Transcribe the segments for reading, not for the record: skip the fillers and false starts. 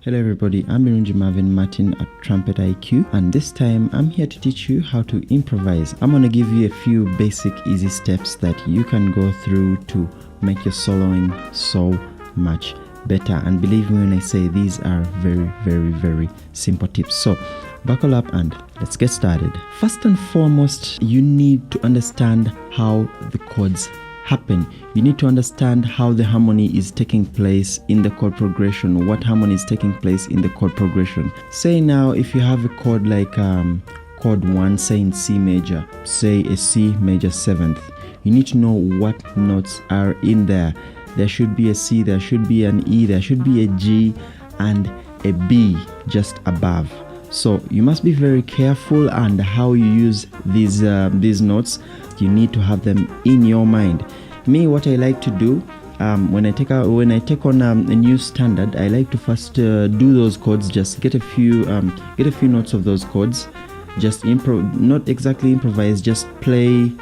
Hello everybody, I'm Irunji Marvin Martin at Trumpet IQ, and this time I'm here to teach you how to improvise. I'm going to give you a few basic easy steps that you can go through to make your soloing so much better. And believe me when I say these are very simple tips. So buckle up and let's get started. First and foremost, you need to understand how the chords happen. You need to understand how the harmony is taking place in the chord progression, what harmony is taking place in the chord progression. Say now if you have a chord like chord 1, say in C major, say a C major 7th, you need to know what notes are in there. There should be a C, there should be an E, there should be a G and a B just above. So you must be very careful and how you use these notes. You need to have them in your mind. Me, what I like to do when I take on a new standard, I like to first do those chords, just get a few notes of those chords, just not exactly improvise, just play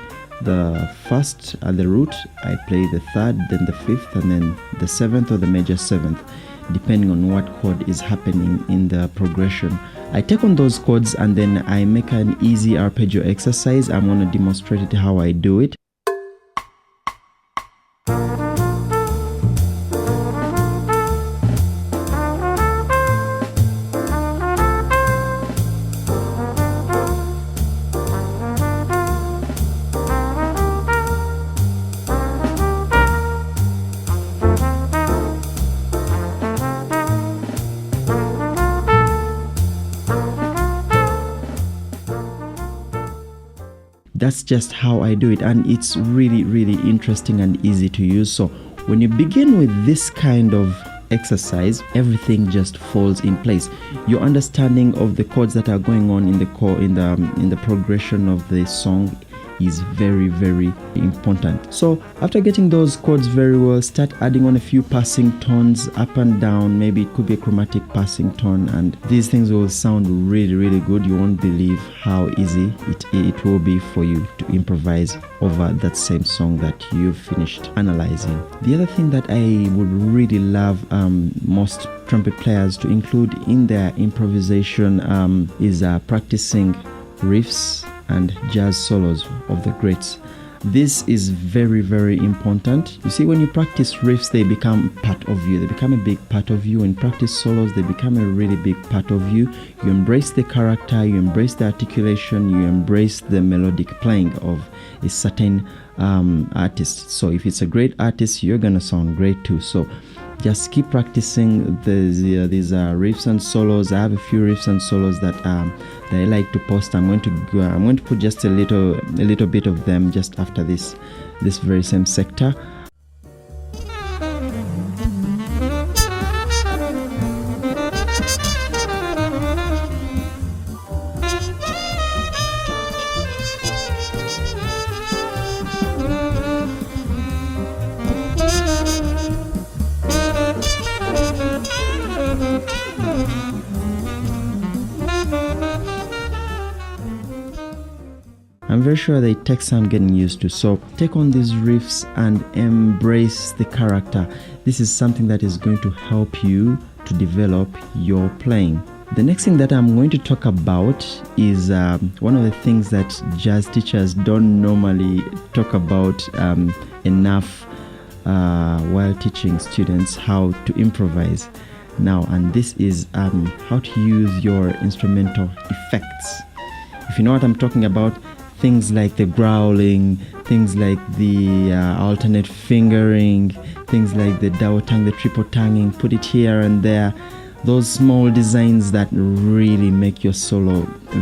the first at the root, I play the third, then the fifth, and then the 7th or the major 7th, depending on what chord is happening in the progression. I take on those chords and then I make an easy arpeggio exercise. I'm going to demonstrate it how I do it. That's just how I do it, and it's really interesting and easy to use. So when you begin with this kind of exercise, everything just falls in place. Your understanding of the chords that are going on in the progression of the song is very important. So after getting those chords very well, start adding on a few passing tones up and down. Maybe it could be a chromatic passing tone, and these things will sound really good. You won't believe how easy it will be for you to improvise over that same song that you've finished analyzing. The other thing that I would really love most trumpet players to include in their improvisation is practicing riffs and jazz solos of the greats. This is very important. You see, when you practice riffs, they become part of you. They become a big part of you. When you practice solos, they become a really big part of you. You embrace the character, you embrace the articulation, you embrace the melodic playing of a certain artist. So if it's a great artist, you're gonna sound great too. So just keep practicing these riffs and solos. I have a few riffs and solos that I like to post. I'm going to put just a little bit of them just after this very same sector. I'm very sure that it takes some getting used to. So take on these riffs and embrace the character. This is something that is going to help you to develop your playing. The next thing that I'm going to talk about is one of the things that jazz teachers don't normally talk about enough while teaching students how to improvise. Now, and this is how to use your instrumental effects. If you know what I'm talking about, things like the growling, things like the alternate fingering, things like the double tongue, the triple tonguing, put it here and there. Those small designs that really make your solo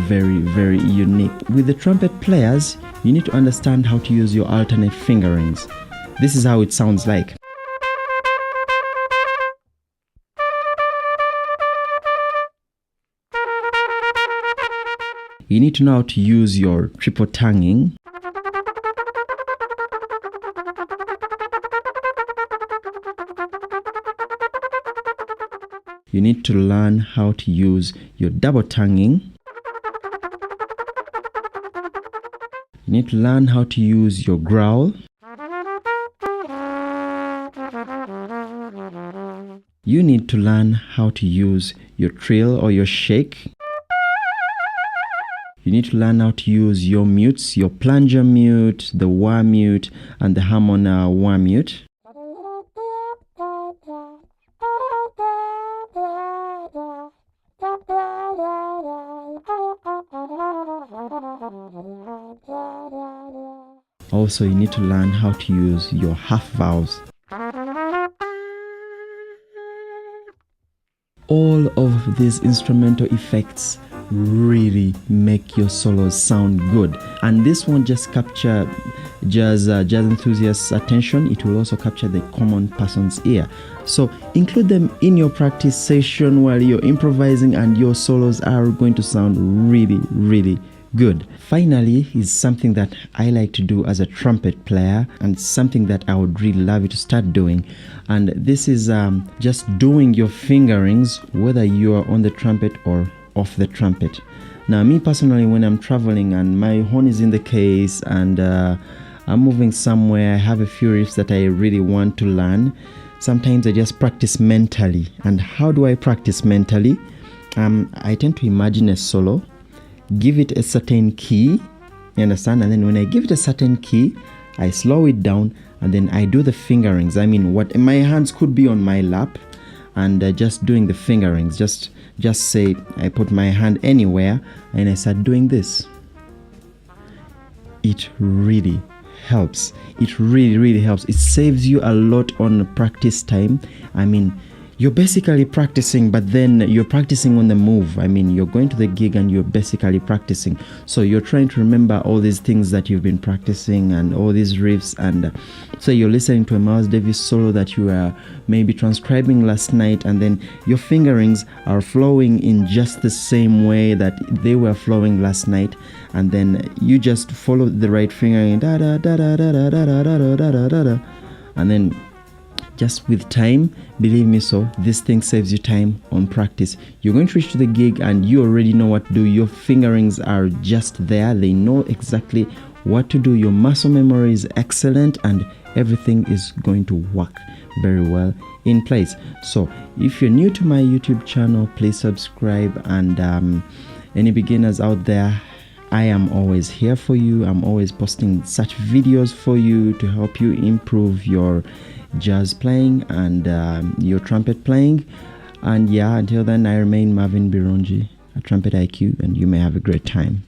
very unique. With the trumpet players, you need to understand how to use your alternate fingerings. This is how it sounds like. You need to know how to use your triple tonguing. You need to learn how to use your double tonguing. You need to learn how to use your growl. you need to learn how to use your trill or your shake. You need to learn how to use your mutes, your plunger mute, the wah mute, and the harmona wah mute. Also, you need to learn how to use your half vowels. All of these instrumental effects really make your solos sound good, and this won't just capture jazz enthusiasts' attention, it will also capture the common person's ear. So include them in your practice session while you're improvising, and your solos are going to sound really good. Finally is something that I like to do as a trumpet player, and something that I would really love you to start doing, and this is just doing your fingerings, whether you are on the trumpet or off the trumpet. Now, me personally, when I'm traveling and my horn is in the case and I'm moving somewhere, I have a few riffs that I really want to learn. Sometimes I just practice mentally. And how do I practice mentally? I tend to imagine a solo, give it a certain key, you understand? And then when I give it a certain key, I slow it down, and then I do the fingerings. I mean, what my hands could be on my lap, and just doing the fingerings. Just say I put my hand anywhere and I start doing this. It really helps. It really helps. It saves you a lot on practice time. I mean, you're basically practicing, but then you're practicing on the move. I mean, you're going to the gig and you're basically practicing. So you're trying to remember all these things that you've been practicing and all these riffs. And so you're listening to a Miles Davis solo that you were maybe transcribing last night, and then your fingerings are flowing in just the same way that they were flowing last night. And then you just follow the right fingering, da da da da da da da da da da da, and then just with time, believe me, so this thing saves you time on practice. You're going to reach to the gig and you already know what to do. Your fingerings are just there. They know exactly what to do. Your muscle memory is excellent, and everything is going to work very well in place. So if you're new to my YouTube channel, please subscribe, and any beginners out there, I am always here for you. I'm always posting such videos for you to help you improve your jazz playing and your trumpet playing. And yeah, until then, I remain Marvin Birungi, a Trumpet IQ, and you may have a great time.